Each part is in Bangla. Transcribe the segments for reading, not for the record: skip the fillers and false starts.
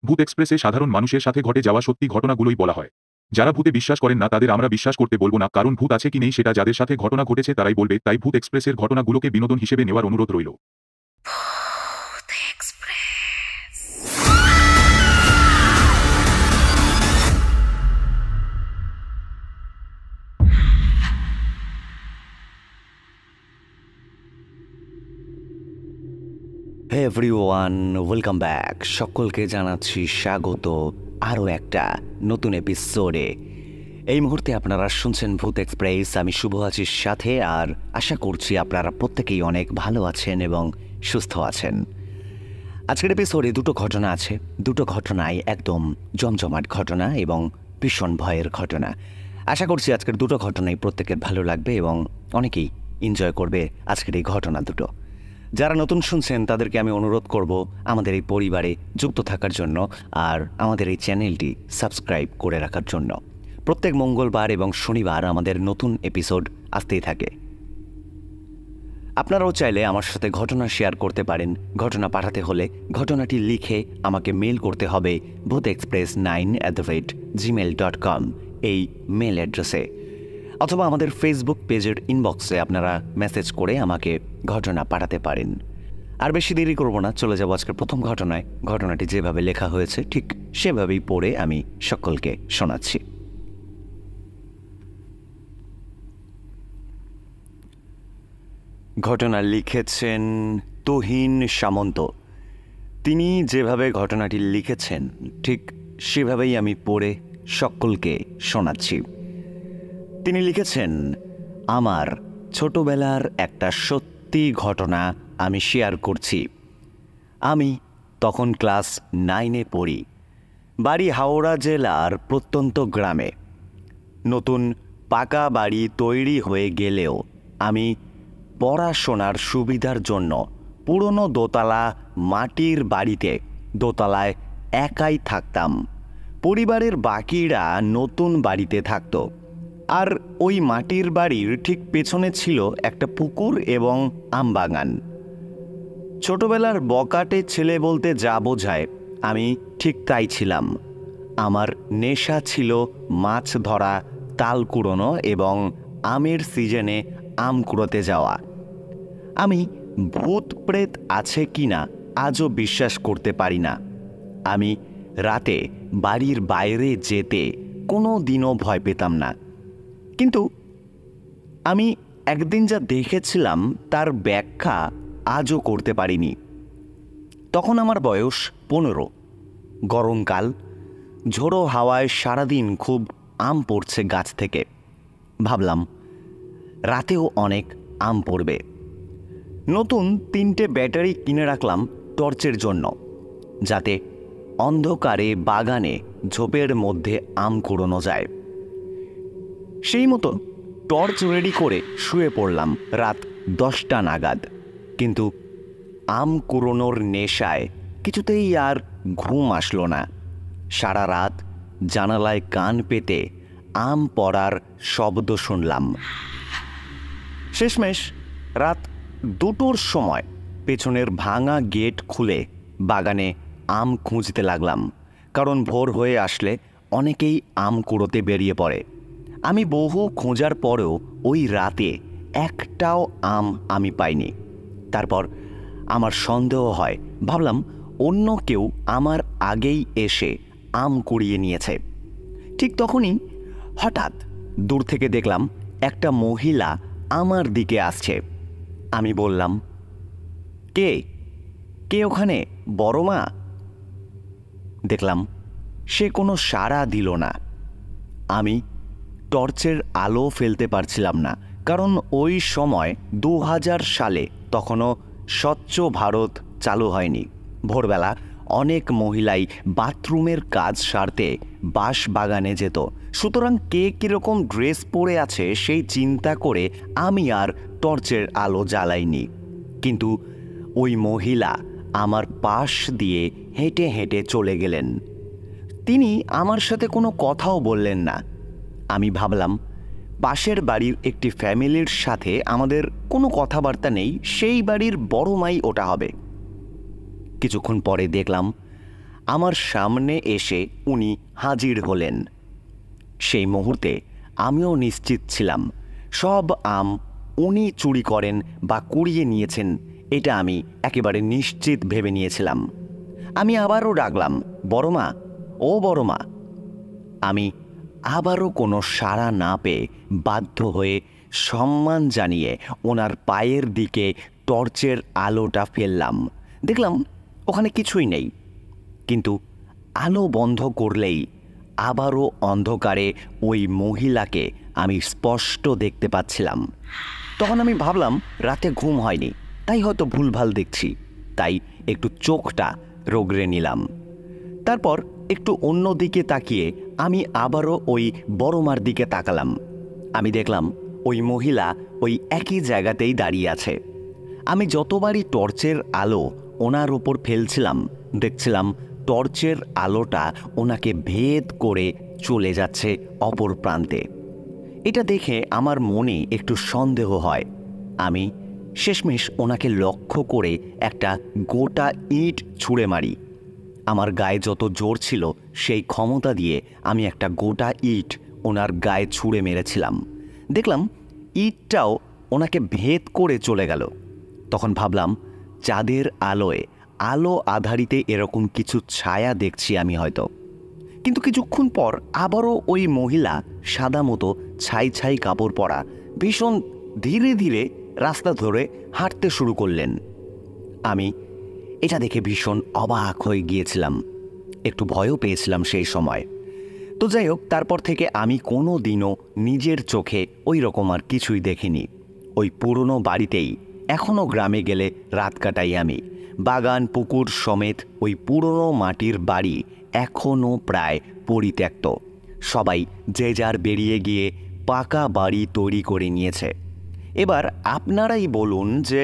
ভূত এক্সপ্রেসে সাধারণ মানুষের সাথে ঘটে যাওয়া সত্যি ঘটনাগুলোই বলা হয়। যারা ভূতে বিশ্বাস করেন না তাদের আমরা বিশ্বাস করতে বলবো না, কারণ ভূত আছে কি নেই সেটা যাদের সাথে ঘটনা ঘটেছে তারাই বলবে। তাই ভূত এক্সপ্রেসের ঘটনাগুলোকে বিনোদন হিসেবে নেওয়ার অনুরোধ রইল। Hey everyone, welcome back. সকলকে জানাচ্ছি স্বাগত আরও একটা নতুন এপিসোডে। এই মুহূর্তে আপনারা শুনছেন ভূত এক্সপ্রেস। আমি শুভ আছি সাথে, আর আশা করছি আপনারা প্রত্যেকেই অনেক ভালো আছেন এবং সুস্থ আছেন। আজকের এপিসোডে দুটো ঘটনা আছে। দুটো ঘটনাই একদম জমজমাট ঘটনা এবং ভীষণ ভয়ের ঘটনা। আশা করছি আজকের দুটো ঘটনাই প্রত্যেকের ভালো লাগবে এবং অনেকেই এনজয় করবে আজকের এই ঘটনা দুটো। যারা নতুন শুনছেন তাদেরকে আমি অনুরোধ করব আমাদের এই পরিবারে যুক্ত থাকার জন্য, আর আমাদের এই চ্যানেলটি সাবস্ক্রাইব করে রাখার জন্য। প্রত্যেক মঙ্গলবার এবং শনিবার আমাদের নতুন এপিসোড আসতেই থাকে। আপনারাও চাইলে আমার সাথে ঘটনা শেয়ার করতে পারেন। ঘটনা পাঠাতে হলে ঘটনাটি লিখে আমাকে মেল করতে হবে bhuthexpress9@gmail.com এই মেল অ্যাড্রেসে, অথবা আমাদের ফেসবুক পেজের ইনবক্সে আপনারা মেসেজ করে আমাকে ঘটনা পাঠাতে পারেন। আর বেশি দেরি করব না, চলে যাব আজকের প্রথম ঘটনায়। ঘটনাটি যেভাবে লেখা হয়েছে ঠিক সেভাবেই পড়ে আমি সকলকে শোনাচ্ছি। ঘটনা লিখেছেন তুহিন সামন্ত। তিনি যেভাবে ঘটনাটি লিখেছেন ঠিক সেভাবেই আমি পড়ে সকলকে শোনাচ্ছি। তিনি লিখেছেন, আমার ছোটবেলার একটা সত্যি ঘটনা আমি শেয়ার করছি। আমি তখন ক্লাস 9-এ পড়ি। বাড়ি হাওড়া জেলার প্রত্যন্ত গ্রামে। নতুন পাকা বাড়ি তৈরি হয়ে গেলেও আমি পড়াশোনার সুবিধার জন্য পুরনো দোতলা মাটির বাড়িতে দোতলায় একাই থাকতাম। পরিবারের বাকিরা নতুন বাড়িতে থাকতো। আর ওই মাটির বাড়ির ঠিক পেছনে ছিল একটা পুকুর এবং আমবাগান। ছোটবেলার বকাটে ছেলে বলতে যা বোঝায় আমি ঠিক তাই ছিলাম। আমার নেশা ছিল মাছ ধরা, তাল কুড়োনো এবং আমের সিজনে আম কুড়োতে যাওয়া। আমি ভূত প্রেত আছে কিনা আজও বিশ্বাস করতে পারি না। আমি রাতে বাড়ির বাইরে যেতে কোনো দিনও ভয় পেতাম না। কিন্তু আমি একদিন যা দেখেছিলাম তার ব্যাখ্যা আজও করতে পারিনি। তখন আমার বয়স 15। গরমকাল, ঝোড়ো হাওয়ায় সারাদিন খুব আম পড়ছে গাছ থেকে। ভাবলাম রাতেও অনেক আম পড়বে। নতুন 3টে ব্যাটারি কিনে রাখলাম টর্চের জন্য, যাতে অন্ধকারে বাগানে ঝোপের মধ্যে আম কুড়োনো যায়। সেই মতো টর্চ রেডি করে শুয়ে পড়লাম রাত 10টা নাগাদ। কিন্তু আম কুড়োনোর নেশায় কিছুতেই আর ঘুম আসলো না। সারা রাত জানালায় কান পেতে আম পড়ার শব্দ শুনলাম। শেষমেশ রাত 2টোর সময় পেছনের ভাঙা গেট খুলে বাগানে আম খুঁজতে লাগলাম, কারণ ভোর হয়ে আসলে অনেকেই আম কুড়োতে বেরিয়ে পড়ে। আমি বহু খোঁজার পরেও ওই রাতে একটাও আম আমি পাইনি। তারপর আমার সন্দেহ হয়। ভাবলাম অন্য কেউ আমার আগেই এসে আম কুড়িয়ে নিয়েছে। ঠিক তখনই হঠাৎ দূর থেকে দেখলাম একটা মহিলা আমার দিকে আসছে। আমি বললাম, কে কে ওখানে, বড় মা? দেখলাম সে কোনো সাড়া দিল না। আমি টর্চের আলো ফেলতে পারছিলাম না, কারণ ওই সময় 2000 সালে তখনও স্বচ্ছ ভারত চালু হয়নি। ভোরবেলা অনেক মহিলাই বাথরুমের কাজ সারতে বাঁশ বাগানে যেত। সুতরাং কে কীরকম ড্রেস পরে আছে সেই চিন্তা করে আমি আর টর্চের আলো জ্বালাইনি। কিন্তু ওই মহিলা আমার পাশ দিয়ে হেঁটে হেঁটে চলে গেলেন। তিনি আমার সাথে কোনো কথাও বললেন না। আমি ভাবলাম পাশের বাড়ির একটি ফ্যামিলির সাথে আমাদের কোনো কথাবার্তা নেই, সেই বাড়ির বড় মাই ওটা হবে। কিছুক্ষণ পরে দেখলাম আমার সামনে এসে উনি হাজির হলেন। সেই মুহূর্তে আমিও নিশ্চিত ছিলাম সব আম উনি চুরি করেন বা কুড়িয়ে নিয়েছেন, এটা আমি একেবারে নিশ্চিত ভেবে নিয়েছিলাম। আমি আবারও ডাকলাম, বড় মা, ও বড় মা। আমি আবারও কোনো সাড়া না পেয়ে বাধ্য হয়ে সম্মান জানিয়ে ওনার পায়ের দিকে টর্চের আলোটা ফেললাম। দেখলাম ওখানে কিছুই নেই, কিন্তু আলো বন্ধ করলেই আবারও অন্ধকারে ওই মহিলাকে আমি স্পষ্ট দেখতে পাচ্ছিলাম। তখন আমি ভাবলাম রাতে ঘুম হয়নি, তাই হয়তো ভুলভাল দেখছি, তাই একটু চোখটা রগড়ে নিলাম। তারপর একটু অন্য দিকে তাকিয়ে আমি আবারও ওই বড় মার দিকে তাকালাম। আমি দেখলাম ওই মহিলা ওই একই জায়গাতেই দাঁড়িয়ে আছে। আমি যতবারই টর্চের আলো ওনার উপর ফেলছিলাম, দেখছিলাম টর্চের আলোটা ওনাকে ভেদ করে চলে যাচ্ছে অপর প্রান্তে। এটা দেখে আমার মনে একটু সন্দেহ হয়। আমি শেষমেশ ওনাকে লক্ষ্য করে একটা গোটা ইট ছুঁড়ে মারি। আমার গায়ে যত জোর ছিল সেই ক্ষমতা দিয়ে আমি একটা গোটা ইট ওনার গায়ে ছুঁড়ে মেরেছিলাম। দেখলাম ইটটাও ওনাকে ভেদ করে চলে গেল। তখন ভাবলাম চাঁদের আলোয় আলো আধারিতে এরকম কিছু ছায়া দেখছি আমি হয়তো। কিন্তু কিছুক্ষণ পর আবারও ওই মহিলা সাদা মতো ছাই ছাই কাপড় পরা ভীষণ ধীরে ধীরে রাস্তা ধরে হাঁটতে শুরু করলেন। আমি এটা দেখে ভীষণ অবাক হয়ে গিয়েছিলাম, একটু ভয়ও পেয়েছিলাম সেই সময়। তো যাই হোক, তারপর থেকে আমি কোনো দিনও নিজের চোখে ওই রকম আর কিছুই দেখিনি। ওই পুরনো বাড়িতেই এখনও গ্রামে গেলে রাত কাটাই আমি। বাগান পুকুর সমেত ওই পুরনো মাটির বাড়ি এখনও প্রায় পরিত্যক্ত। সবাই যে যার বেরিয়ে গিয়ে পাকা বাড়ি তৈরি করে নিয়েছে। এবার আপনারাই বলুন যে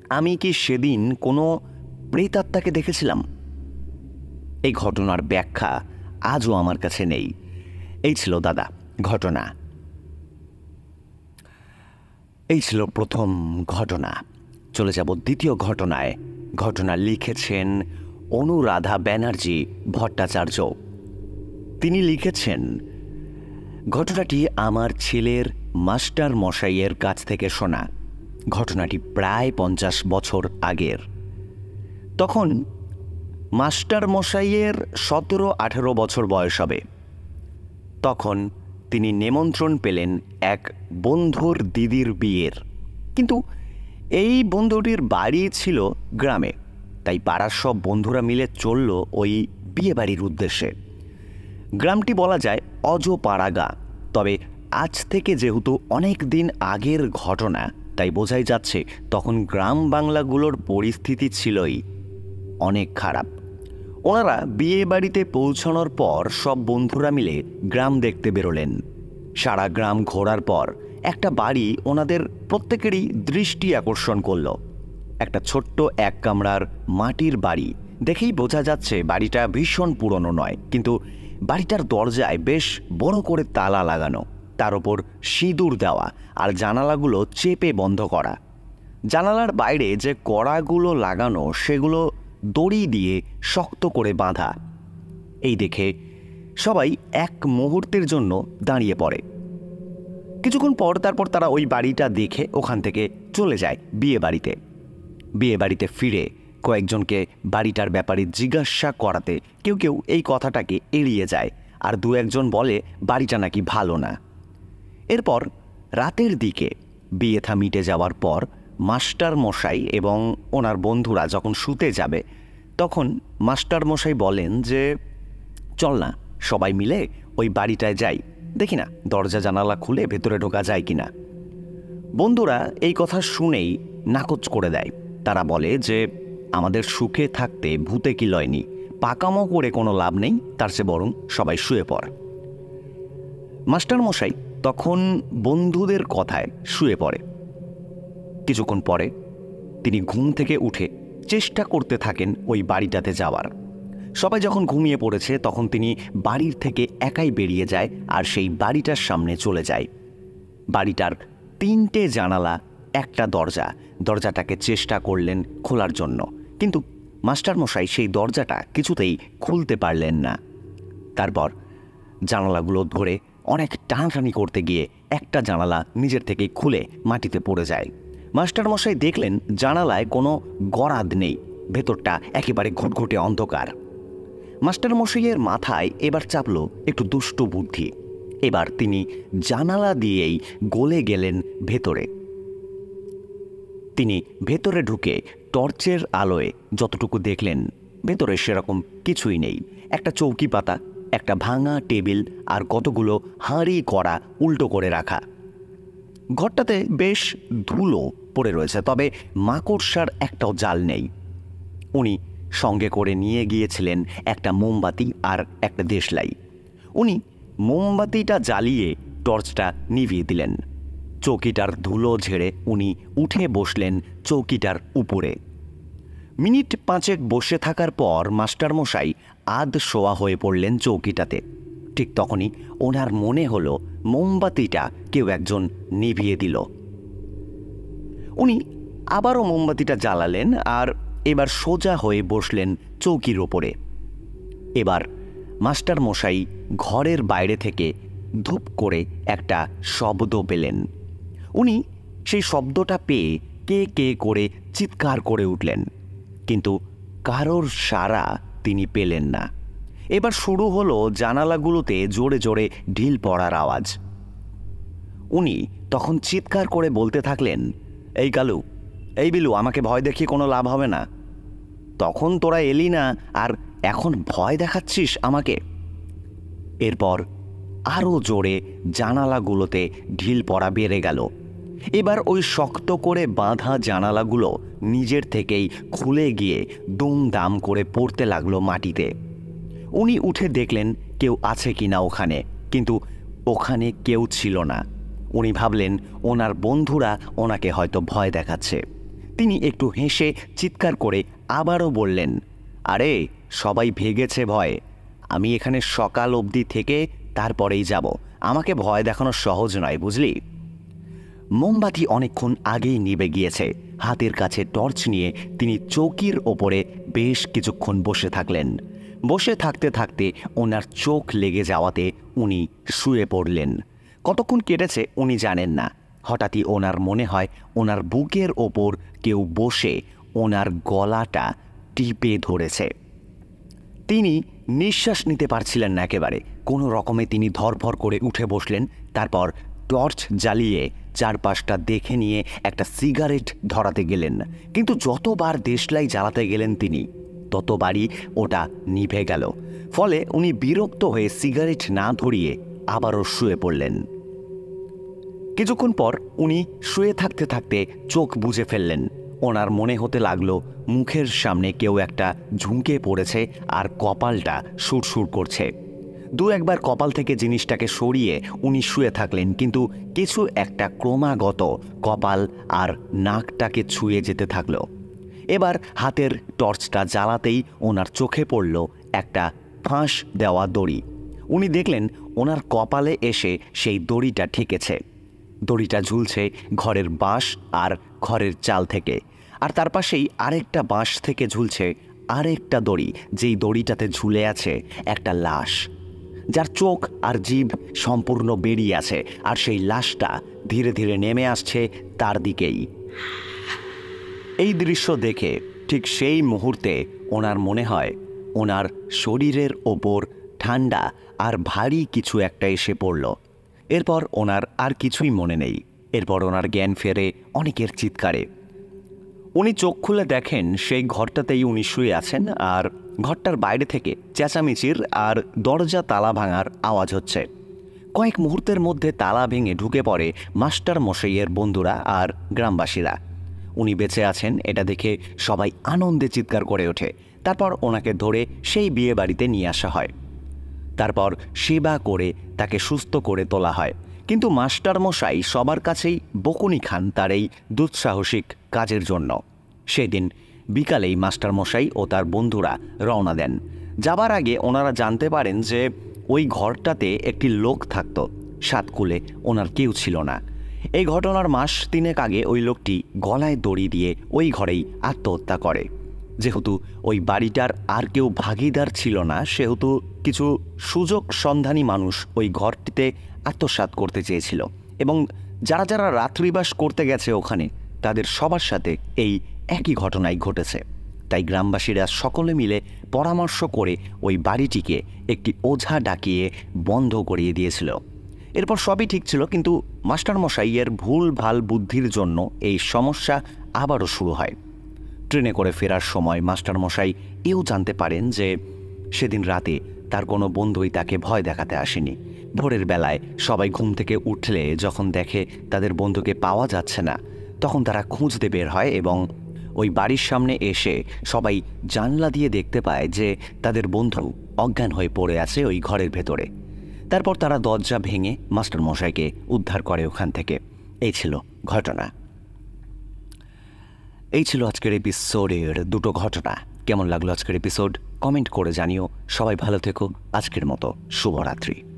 আমি কি সেদিন কোনো প্রেতাত্মাকে দেখেছিলাম? এই ঘটনার ব্যাখ্যা আজও আমার কাছে নেই। এই ছিল দাদা ঘটনা, এই ছিল প্রথম ঘটনা। চলে যাব দ্বিতীয় ঘটনায়। ঘটনা লিখেছেন অনুরাধা ব্যানার্জি ভট্টাচার্য। তিনি লিখেছেন, ঘটনাটি আমার ছেলের মাস্টার মশাইয়ের কাছ থেকে শোনা। ঘটনাটি প্রায় 50 বছর আগের। তখন মাস্টার মশাইয়ের 17-18 বছর বয়স হবে। তখন তিনি নিমন্ত্রণ পেলেন এক বন্ধুর দিদির বিয়ের। কিন্তু এই বন্ধুটির বাড়ি ছিল গ্রামে, তাই পাড়ার সব বন্ধুরা মিলে চলল ওই বিয়ে বাড়ির উদ্দেশ্যে। গ্রামটি বলা যায় অজপাড়াগা, তবে আজ থেকে যেহেতু অনেক দিন আগের ঘটনা, তাই বোঝাই যাচ্ছে তখন গ্রাম বাংলাগুলোর পরিস্থিতি ছিলই অনেক খারাপ। ওনারা বিয়ে বাড়িতে পৌঁছানোর পর সব বন্ধুরা মিলে গ্রাম দেখতে বেরোলেন। সারা গ্রাম ঘোরার পর একটা বাড়ি ওনাদের প্রত্যেকেরই দৃষ্টি আকর্ষণ করল। একটা ছোট্ট এক কামরার মাটির বাড়ি। দেখেই বোঝা যাচ্ছে বাড়িটা ভীষণ পুরনো নয়, কিন্তু বাড়িটার দরজায় বেশ বড় করে তালা লাগানো, তার ওপর সিঁদুর দেওয়া আর জানালাগুলো চেপে বন্ধ করা। জানালার বাইরে যে কড়াগুলো লাগানো সেগুলো দড়ি দিয়ে শক্ত করে বাঁধা। এই দেখে সবাই এক মুহূর্তের জন্য দাঁড়িয়ে পড়ে। কিছুক্ষণ পর তারপর তারা ওই বাড়িটা দেখে ওখান থেকে চলে যায় বিয়ে বাড়িতে। বিয়ে বাড়িতে ফিরে কয়েকজনকে বাড়িটার ব্যাপারে জিজ্ঞাসা করাতে কেউ কেউ এই কথাটাকে এড়িয়ে যায়, আর দু একজন বলে বাড়িটা নাকি ভালো না। এরপর রাতের দিকে বিয়ে থা মিটে যাওয়ার পর মাস্টার মশাই এবং ওনার বন্ধুরা যখন শুতে যাবে, তখন মাস্টার মশাই বলেন যে চল না সবাই মিলে ওই বাড়িটায় যাই, দেখি না দরজা জানালা খুলে ভেতরে ঢোকা যায় কিনা। বন্ধুরা এই কথা শুনেই নাকচ করে দেয়। তারা বলে যে আমাদের সুখে থাকতে ভূতে কি লয়নি, পাকামো করে কোনো লাভ নেই, তার চেয়ে বরং সবাই শুয়ে পড়। মাস্টার মশাই তখন বন্ধুদের কথায় শুয়ে পড়ে। কিছুক্ষণ পরে তিনি ঘুম থেকে উঠে চেষ্টা করতে থাকেন ওই বাড়িটাতে যাওয়ার। সবাই যখন ঘুমিয়ে পড়েছে তখন তিনি বাড়ির থেকে একাই বেরিয়ে যায় আর সেই বাড়িটার সামনে চলে যায়। বাড়িটার 3টে জানালা, একটা দরজা। দরজাটাকে চেষ্টা করলেন খোলার জন্য, কিন্তু মাস্টারমশাই সেই দরজাটা কিছুতেই খুলতে পারলেন না। তারপর জানালাগুলো ধরে অনেক টানাটানি করতে গিয়ে একটা জানালা নিজের থেকেই খুলে মাটিতে পড়ে যায়। মাস্টারমশাই দেখলেন জানালায় কোনো গরাদ নেই, ভেতরটা একেবারে ঘুটঘুটে অন্ধকার। মাস্টারমশাইয়ের মাথায় এবার চাপল একটু দুষ্ট বুদ্ধি। এবার তিনি জানালা দিয়েই গলে গেলেন ভেতরে। তিনি ভেতরে ঢুকে টর্চের আলোয় যতটুকু দেখলেন, ভেতরে সেরকম কিছুই নেই। একটা চৌকি পাতা, একটা ভাঙা টেবিল আর কতগুলো হাঁড়ি কড়া উল্টো করে রাখা। ঘরটাতে বেশ ধুলো পড়ে রয়েছে, তবে মাকড়সার একটাও জাল নেই। উনি সঙ্গে করে নিয়ে গিয়েছিলেন একটা মোমবাতি আর একটা দেশলাই। উনি মোমবাতিটা জ্বালিয়ে টর্চটা নিভিয়ে দিলেন। চৌকিটার ধুলো ঝেড়ে উনি উঠে বসলেন চৌকিটার উপরে। মিনিট 5 বসে থাকার পর মাস্টারমশাই আধ শোয়া হয়ে পড়লেন চৌকিটাতে। ঠিক তখনই ওনার মনে হলো মোমবাতিটা কেউ একজন নিভিয়ে দিল। উনি আবারও মোমবাতিটা জ্বালালেন আর এবার সোজা হয়ে বসলেন চৌকির ওপরে। এবার মাস্টারমশাই ঘরের বাইরে থেকে ধূপ করে একটা শব্দ পেলেন। উনি সেই শব্দটা পেয়ে কে কে করে চিৎকার করে উঠলেন, কিন্তু কারোর সাড়া তিনি পেলেন না। এবার শুরু হলো জানালাগুলোতে জোরে জোরে ঢিল পড়ার আওয়াজ। উনি তখন চিৎকার করে বলতে থাকলেন, এই কালু, এই বিলু, আমাকে ভয় দেখিয়ে কোনো লাভ হবে না। তখন তোরা এলি না আর এখন ভয় দেখাচ্ছিস আমাকে। এরপর আরও জোরে জানালাগুলোতে ঢিল পড়া বেড়ে গেল। এবার ওই শক্ত করে বাঁধা জানালাগুলো নিজের থেকেই খুলে গিয়ে দুমদাম করে পড়তে লাগলো মাটিতে। উনি উঠে দেখলেন কেউ আছে কিনা ওখানে, কিন্তু ওখানে কেউ ছিল না। উনি ভাবলেন ওনার বন্ধুরা ওনাকে হয়তো ভয় দেখাচ্ছে। তিনি একটু হেসে চিৎকার করে আবারও বললেন, আরে সবাই ভেগেছে ভয়, আমি এখানে সকাল অবধি থেকে তারপরেই যাব। আমাকে ভয় দেখানো সহজ নয়, বুঝলি। মোমবাতি অনেকক্ষণ আগেই নিভে গিয়েছে। হাতের কাছে টর্চ নিয়ে তিনি চৌকির ওপরে বেশ কিছুক্ষণ বসে থাকলেন। বসে থাকতে থাকতে ওনার চোখ লেগে যাওয়াতে উনি শুয়ে পড়লেন। কতক্ষণ কেটেছে উনি জানেন না। হঠাৎই ওনার মনে হয় ওনার বুকের ওপর কেউ বসে ওনার গলাটা টিপে ধরেছে। তিনি নিঃশ্বাস নিতে পারছিলেন না একেবারে। কোনো রকমে তিনি ধরফর করে উঠে বসলেন। তারপর টর্চ জ্বালিয়ে চারপাশটা দেখে নিয়ে একটা সিগারেট ধরাতে গেলেন, কিন্তু যতবার দেশলাই জ্বালাতে গেলেন তিনি, ততবারই ওটা নিভে গেল। ফলে উনি বিরক্ত হয়ে সিগারেট না ধরিয়ে আবারও শুয়ে পড়লেন। কিছুক্ষণ পর উনি শুয়ে থাকতে থাকতে চোখ বুজে ফেললেন। ওনার মনে হতে লাগলো মুখের সামনে কেউ একটা ঝুঁকে পড়েছে আর কপালটা সুরসুর করছে। দু একবার কপাল থেকে জিনিসটাকে সরিয়ে উনি শুয়ে থাকলেন, কিন্তু কিছু একটা ক্রমাগত কপাল আর নাকটাকে ছুঁয়ে যেতে থাকলো। এবার হাতের টর্চটা জ্বালাতেই ওনার চোখে পড়ল একটা ফাঁস দেওয়া দড়ি। উনি দেখলেন ওনার কপালে এসে সেই দড়িটা ঠেকেছে। দড়িটা ঝুলছে ঘরের বাঁশ আর ঘরের চাল থেকে, আর তার পাশেই আরেকটা বাঁশ থেকে ঝুলছে আরেকটা দড়ি, যেই দড়িটাতে ঝুলে আছে একটা লাশ, যার চোখ আর জিভ সম্পূর্ণ বেরিয়ে আছে, আর সেই লাশটা ধীরে ধীরে নেমে আসছে তার দিকেই। এই দৃশ্য দেখে ঠিক সেই মুহূর্তে ওনার মনে হয় ওনার শরীরের ওপর ঠান্ডা আর ভারী কিছু একটা এসে পড়ল। এরপর ওনার আর কিছুই মনে নেই। এরপর ওনার জ্ঞান ফেরে অনেকের চিৎকারে। উনি চোখ খুলে দেখেন সেই ঘরটাতেই উনি শুয়ে আছেন, আর ঘরটার বাইরে থেকে চেঁচামেচির আর দরজা তালা ভাঙার আওয়াজ হচ্ছে। কয়েক মুহূর্তের মধ্যে তালা ভেঙে ঢুকে পড়ে মাস্টার মশাইয়ের বন্ধুরা আর গ্রামবাসীরা। উনি বেঁচে আছেন এটা দেখে সবাই আনন্দে চিৎকার করে ওঠে। তারপর ওনাকে ধরে সেই বিয়ে বাড়িতে নিয়ে আসা হয়। তারপর সেবা করে তাকে সুস্থ করে তোলা হয়। কিন্তু মাস্টারমশাই সবার কাছেই বকুনি খান তার এই দুঃসাহসিক কাজের জন্য। সেদিন বিকালেই মাস্টারমশাই ও তার বন্ধুরা রওনা দেন। যাবার আগে ওনারা জানতে পারেন যে ওই ঘরটাতে একটি লোক থাকত। সাতকুলে ওনার কেউ ছিল না। এই ঘটনার মাস 3 আগে ওই লোকটি গলায় দড়ি দিয়ে ওই ঘরেই আত্মহত্যা করে। যেহেতু ওই বাড়িটার আর কেউ ভাগিদার ছিল না, সেহেতু কিছু সুযোগ সন্ধানী মানুষ ওই ঘরটিতে আত্মসাৎ করতে চেয়েছিল এবং যারা যারা রাত্রিবাস করতে গেছে ওখানে তাদের সবার সাথে এই একই ঘটনাই ঘটেছে। তাই গ্রামবাসীরা সকলে মিলে পরামর্শ করে ওই বাড়িটিকে একটি ওঝা ডাকিয়ে বন্ধ করিয়ে দিয়েছিল। এরপর সবই ঠিক ছিল, কিন্তু মাস্টারমশাইয়ের ভুল ভাল বুদ্ধির জন্য এই সমস্যা আবারও শুরু হয়। ট্রেনে করে ফেরার সময় মাস্টারমশাই এও জানতে পারেন যে সেদিন রাতে তার কোনো বন্ধুই তাকে ভয় দেখাতে আসেনি। ভোরের বেলায় সবাই ঘুম থেকে উঠলে যখন দেখে তাদের বন্ধুকে পাওয়া যাচ্ছে না, তখন তারা খুঁজতে বের হয় এবং ওই বাড়ির সামনে এসে সবাই জানলা দিয়ে দেখতে পায় যে তাদের বন্ধু অজ্ঞান হয়ে পড়ে আছে ওই ঘরের ভেতরে। তারপর তারা দরজা ভেঙে মাস্টারমশাইকে উদ্ধার করে ওখান থেকে। এই ছিল ঘটনা। এই ছিল আজকের এপিসোডের দুটো ঘটনা। কেমন লাগলো আজকের এপিসোড কমেন্ট করে জানিও। সবাই ভালো থেকো। আজকের মতো শুভরাত্রি।